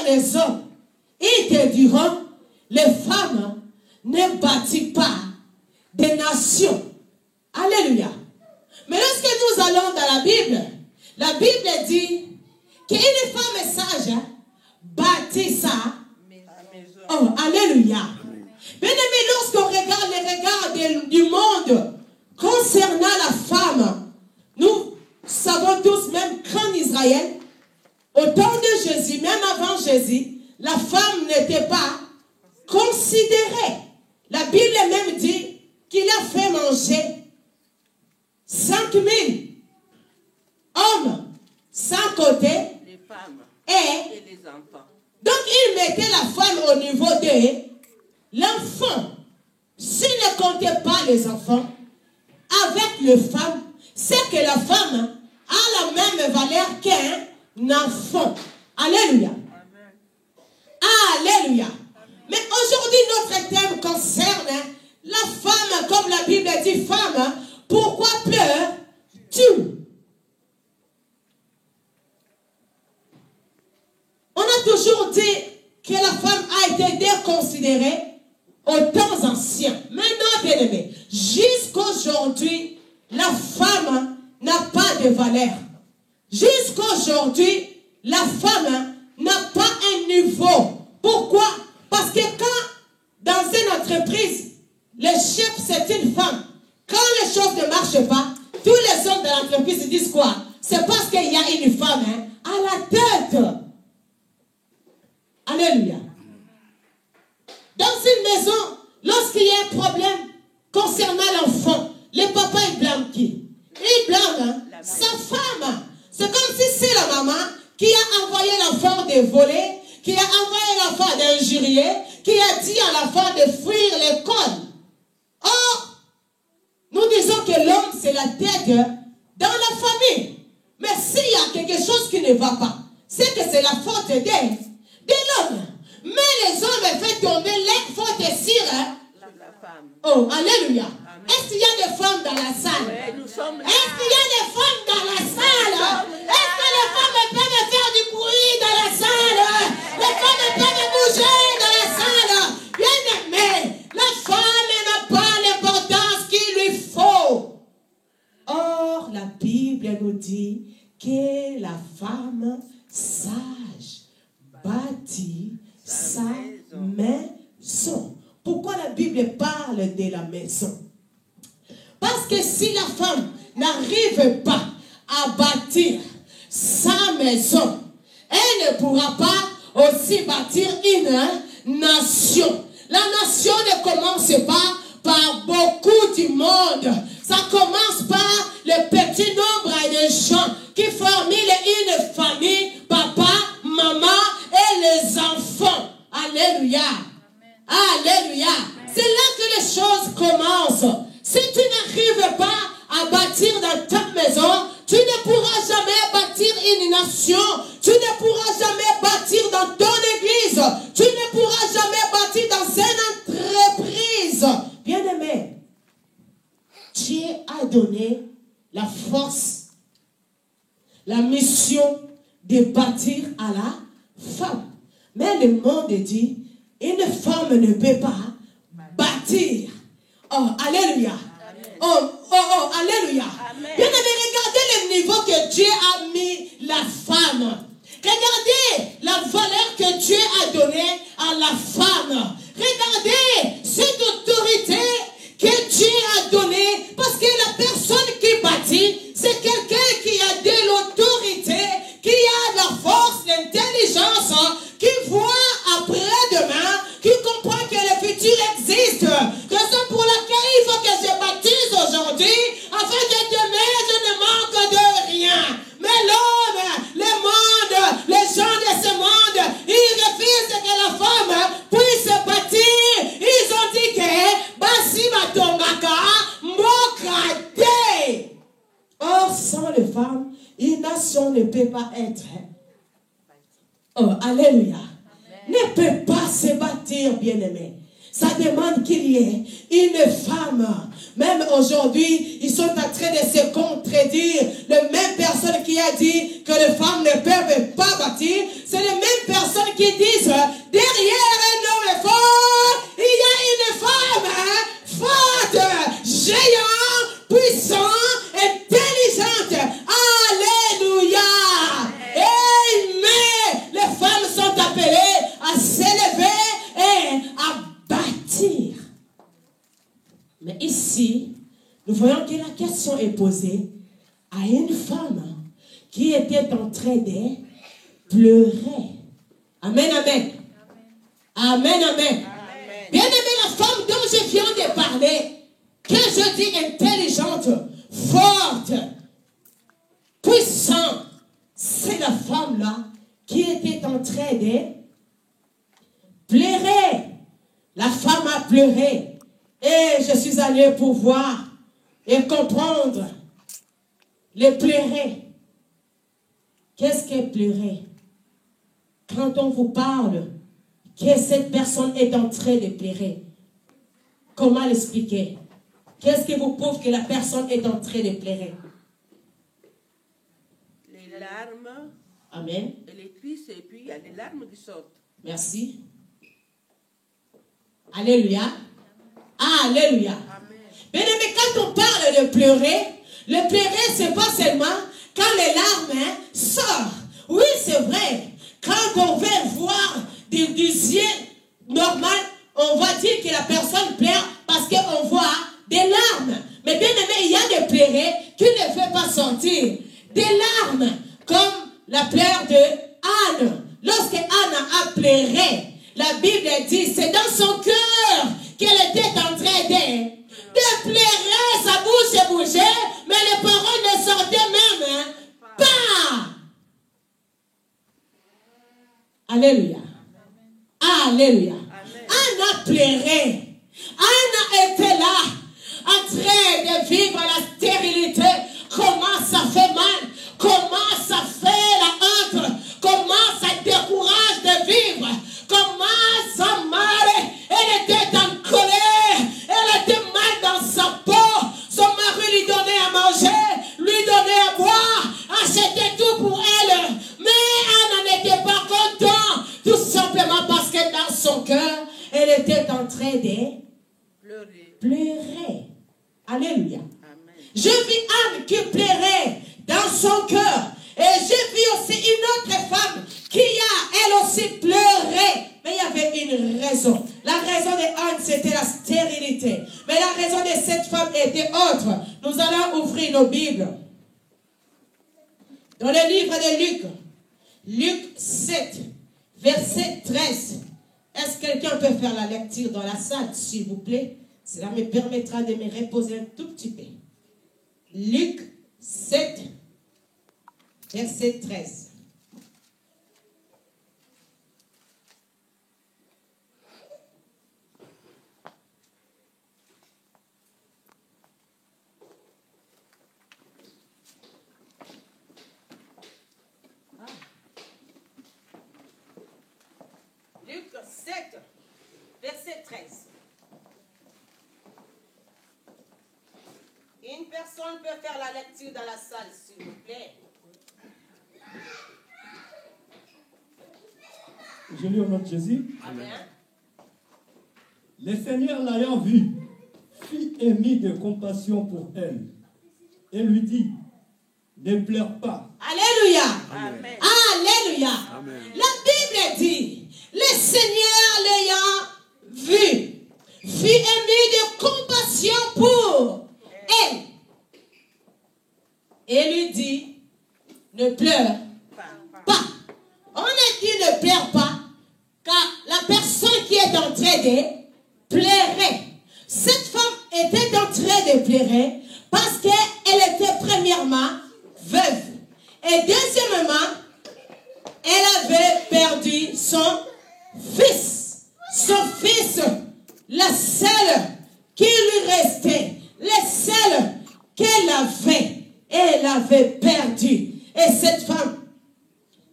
les hommes, ils te diront, les femmes ne bâtissent pas des nations. Alléluia. Mais lorsque nous allons dans la Bible dit qu'une femme sage bâtit sa maison. Oh, alléluia. Bien aimé, lorsqu'on regarde les regards du monde concernant la femme, nous savons tous, même qu'en Israël, au temps de Jésus, même avant Jésus, la femme n'était pas considérée. La Bible même dit qu'il a fait manger 5000 hommes, sans côté les femmes et les enfants. Donc il mettait la femme au niveau de l'enfant. S'il ne comptait pas les enfants, avec les femmes, c'est que la femme a la même valeur qu'un enfant. Alléluia. Alléluia. Mais aujourd'hui, notre thème concerne la femme, comme la Bible dit, femme, pourquoi pleures-tu? On a toujours dit que la femme a été déconsidérée aux temps anciens. Maintenant, bien aimé, jusqu'aujourd'hui, la femme n'a pas de valeur. Jusqu'aujourd'hui, la femme n'a pas un niveau. Pourquoi? Parce que quand, dans une entreprise, le chef, c'est une femme, quand les choses ne marchent pas, tous les hommes de l'entreprise disent quoi? C'est parce qu'il y a une femme à la tête. Alléluia. Dans une maison, lorsqu'il y a un problème concernant l'enfant, le papa, il blâme qui? Il blâme sa femme. C'est comme si c'est la maman qui a envoyé l'enfant de voler, qui a envoyé l'enfant d'injurier, qui a dit à l'enfant de fuir l'école. Or, nous disons que l'homme, c'est la tête dans la famille. Mais s'il y a quelque chose qui ne va pas, c'est que c'est la faute de l'homme. Mais les hommes font tomber leur faute sur la femme. Oh, alléluia. Est-ce qu'il y a des femmes dans la salle? Oui, nous sommes là. Est-ce qu'il y a des femmes dans la salle? Est-ce que les femmes peuvent faire du bruit dans la salle? Les femmes peuvent bouger dans la salle? Bien aimé, la femme n'a pas l'importance qu'il lui faut. Or, la Bible nous dit que la femme sage bâtit sa maison. Pourquoi la Bible parle de la maison? Parce que si la femme n'arrive pas à bâtir sa maison, elle ne pourra pas aussi bâtir une nation. La nation ne commence pas par beaucoup du monde. Ça commence par le petit nombre de gens qui forment une famille, papa, maman et les enfants. Alléluia. Alléluia. C'est là que les choses commencent. Si tu n'arrives pas à bâtir dans ta maison, tu ne pourras jamais bâtir une nation. Tu ne pourras jamais bâtir dans ton église. Tu ne pourras jamais bâtir dans une entreprise. Bien-aimé, Dieu a donné la force, la mission de bâtir à la femme. Mais le monde dit, une femme ne peut pas bâtir. Oh, alléluia. Alléluia. Bien aimé, regardez le niveau que Dieu a mis la femme. Regardez la valeur que Dieu a donnée à la femme. Regardez cette autorité que Dieu a donnée. Parce que la personne qui bâtit, c'est quelqu'un qui a de l'autorité, qui a la force, l'intelligence, qui voit après-demain, qui comprend que le futur existe. Raison pour laquelle il faut que je baptise aujourd'hui, afin que demain je ne manque de rien. Mais l'homme, le monde, les gens de ce monde, ils refusent que la femme puisse bâtir. Ils ont dit que Basi Matongaka Mokate. Or, sans les femmes, une nation ne peut pas être. Oh, alléluia. Ne peut pas se bâtir, bien-aimé. ça demande qu'il y ait une femme. Même aujourd'hui, ils sont en train de se contredire. Les mêmes personnes qui a dit que les femmes ne peuvent pas bâtir, c'est les mêmes personnes qui disent derrière un homme fort, il y a une femme forte, géante, puissante, intelligente. Alléluia. Amen. Les femmes sont appelées à s'élever et à bâtir. Mais ici, nous voyons que la question est posée à une femme qui était en train de pleurer. Amen, amen. Amen, amen. Bien aimé, la femme dont je viens de parler, que je dis intelligente, forte, puissante, c'est la femme-là qui était en train de pleurer. La femme a pleuré. Et je suis allé pour voir et comprendre les pleurer. Qu'est-ce que pleurer? Quand on vous parle que cette personne est en train de pleurer, comment l'expliquer? Qu'est-ce qui vous prouve que la personne est en train de pleurer? Les larmes. Amen. Elle est triste et puis il y a des larmes qui sortent. Merci. Alléluia. Alléluia. Amen. Bien aimé, quand on parle de pleurer, le pleurer, c'est pas seulement quand les larmes sortent. Oui, c'est vrai. Quand on veut voir du ciel normal, on va dire que la personne pleure parce qu'on voit des larmes. Mais bien aimé, il y a des pleurer qui ne fait pas sortir. Des larmes, comme la pleurs de Anne. Lorsque Anne a pleuré, la Bible dit, c'est dans son cœur qu'elle était en train de pleurer, sa bouche bougeait, mais les paroles ne sortaient même pas. Alléluia. Alléluia. Anne a pleuré. Anne était là, en train de vivre la stérilité. Comment ça fait mal? Comment ça fait la honte? Comment ça décourage de vivre? Comment ça mal? Elle était en colère. Elle était mal dans sa peau. Son mari lui donnait à manger, lui donnait à boire, achetait tout pour elle. Mais Anne n'était pas contente. Tout simplement parce que dans son cœur, elle était en train de pleurer. Alléluia. Amen. Je vis Anne qui pleurait dans son cœur. Et j'ai vu aussi une autre femme qui a, elle aussi, pleuré. Mais il y avait une raison. La raison de Anne, c'était la stérilité. Mais la raison de cette femme était autre. Nous allons ouvrir nos Bibles. Dans le livre de Luc. Luc 7, verset 13. Est-ce que quelqu'un peut faire la lecture dans la salle, s'il vous plaît? Cela me permettra de me reposer un tout petit peu. Luc 7, verset 13. Luc 7, verset 13. Une personne peut faire la lecture dans la salle, s'il vous plaît. Je lis au nom de Jésus. Amen. Le Seigneur l'ayant vue, fit émis de compassion pour elle, et lui dit, ne pleure pas. Alléluia. Amen. Alléluia. Amen. La Bible dit, le Seigneur l'ayant vu, fit émis de compassion pour elle. Et lui dit, ne pleure pas. On a dit ne pleure pas, car la personne qui est en train de pleurer, cette femme était en train de pleurer parce qu'elle était premièrement veuve. Et deuxièmement, elle avait perdu son fils. Son fils, le seul qui lui restait, le seul qu'elle avait, elle avait perdu. Et cette femme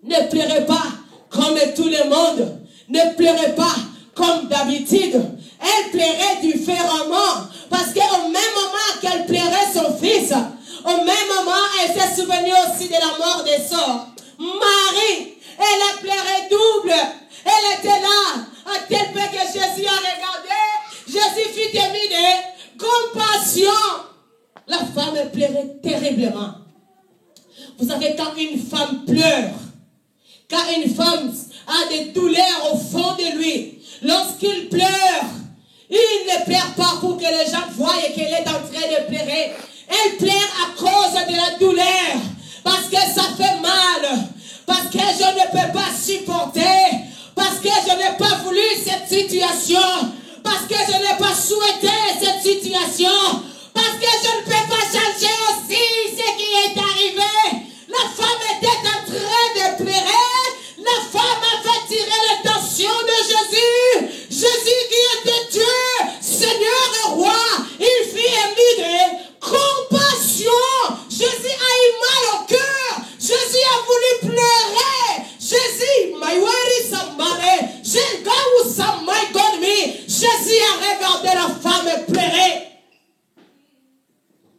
ne pleurait pas comme tout le monde, ne pleurait pas comme d'habitude. elle plairait différemment. Parce qu'au même moment qu'elle plairait son fils, au même moment, elle s'est souvenue aussi de la mort de son mari. Elle a pleuré double. Elle était là, à tel point que Jésus a regardé. Jésus fut ému de compassion. La femme pleurait terriblement. Vous savez, quand une femme pleure, quand une femme a des douleurs au fond de lui, lorsqu'il pleure, il ne pleure pas pour que les gens voient qu'elle est en train de pleurer. Elle pleure à cause de la douleur, parce que ça fait mal, parce que je ne peux pas supporter, parce que je n'ai pas voulu cette situation, parce que je n'ai pas souhaité cette situation, parce que je ne peux pas changer aussi ce qui est arrivé. La femme était en train de pleurer. La femme avait tiré l'attention de Jésus. Jésus qui était Dieu, Seigneur et Roi. Il fut ému de compassion. Jésus a eu mal au cœur. Jésus a voulu pleurer. Jésus, Jésus a regardé la femme pleurer.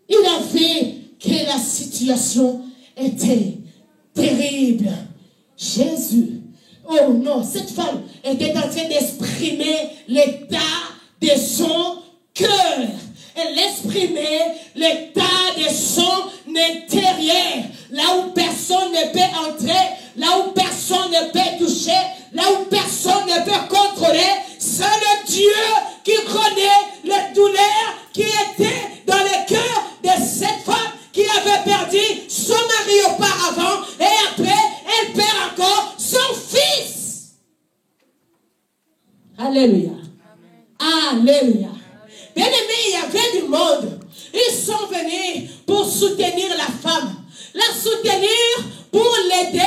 Il a vu que la situation était terrible. Jésus, oh non, cette femme était en train d'exprimer l'état de son cœur. Elle exprimait l'état de son intérieur. Là où personne ne peut entrer, là où personne ne peut toucher, là où personne ne peut contrôler, c'est le Dieu qui connaît les douleurs qui étaient dans le cœur de cette femme qui avait perdu son mari auparavant et après elle perd encore son fils. Alléluia. Alléluia. Bien aimé, il y avait du monde. Ils sont venus pour soutenir la femme. La soutenir pour l'aider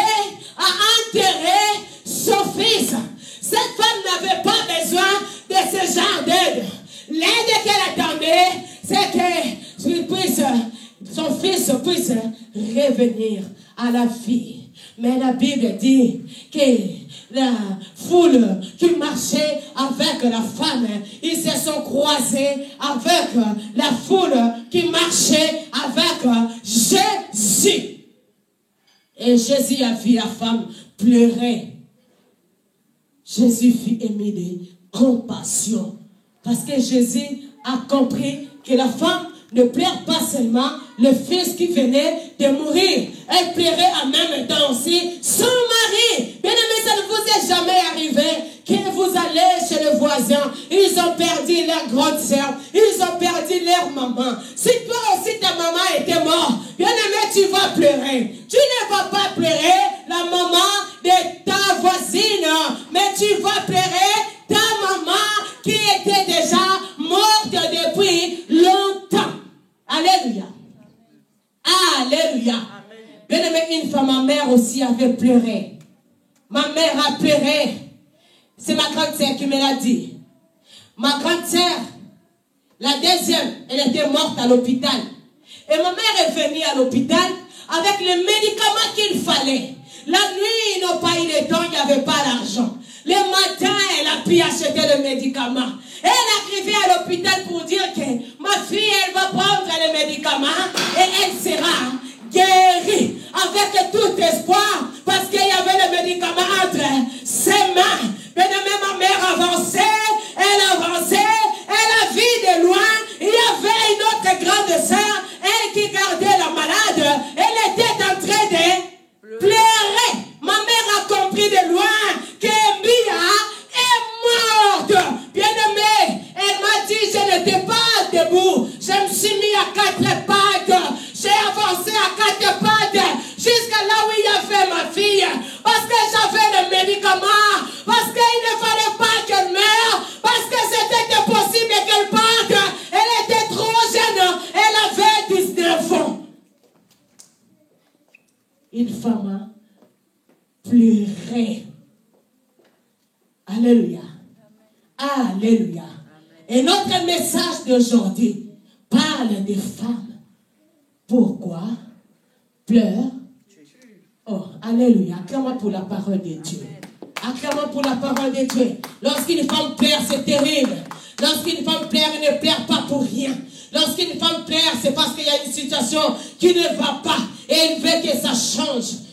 à enterrer son fils. Cette femme n'avait pas besoin de ce genre d'aide. L'aide qu'elle attendait, c'est que son fils puisse revenir à la vie. Mais la Bible dit que la foule qui marchait avec la femme, ils se sont croisés avec la foule qui marchait avec Jésus. Et Jésus a vu la femme pleurer. Jésus fut ému de compassion. Parce que Jésus a compris que la femme ne pleure pas seulement le fils qui venait de mourir. Elle pleurait en même temps aussi son mari. Bien aimé, ça ne vous est jamais arrivé que vous allez chez le voisin. Ils ont perdu leur grande sœur. Ils ont perdu leur maman. Si toi aussi ta maman était morte, bien aimé, tu vas pleurer. Tu ne vas pas pleurer la maman de ta voisine, mais tu vas pleurer ta maman qui était déjà morte depuis longtemps. Alléluia. Alléluia. Bien aimé, une fois ma mère aussi avait pleuré. Ma mère a pleuré. C'est ma grande sœur qui me l'a dit. Ma grande sœur, la deuxième, elle était morte à l'hôpital. Et ma mère est venue à l'hôpital avec les médicaments qu'il fallait. La nuit, ils n'ont pas eu le temps, il n'y avait pas l'argent. Le matin, elle a pu acheter le médicament. Elle est arrivée à l'hôpital pour dire que ma fille, elle va prendre les médicaments et elle sera guérie avec tout espoir parce qu'il y avait le médicament entre ses mains. Bien aimé, ma mère avançait, elle a vu de loin, il y avait une autre grande sœur, elle qui gardait la malade, elle était en train de pleurer. Ma mère a compris de loin que Mia est morte. Bien aimé, elle m'a dit, je n'étais pas debout. Je me suis mis à 4 pattes. J'ai avancé à 4 pattes jusqu'à là où il y avait ma fille. Parce que j'avais le médicament. Parce qu'il ne fallait pas qu'elle meure. Parce que c'était impossible qu'elle parte. Elle était trop jeune. Elle avait 19 ans. Une femme pleurait. Alléluia. Alléluia. Et notre message d'aujourd'hui parle des femmes. Pourquoi pleure? Oh, alléluia. Acclamons pour la parole de Dieu. Acclamons pour la parole de Dieu. Lorsqu'une femme pleure, c'est terrible. Lorsqu'une femme pleure, elle ne pleure pas pour rien. Lorsqu'une femme pleure, c'est parce qu'il y a une situation qui ne va pas et elle veut que ça change.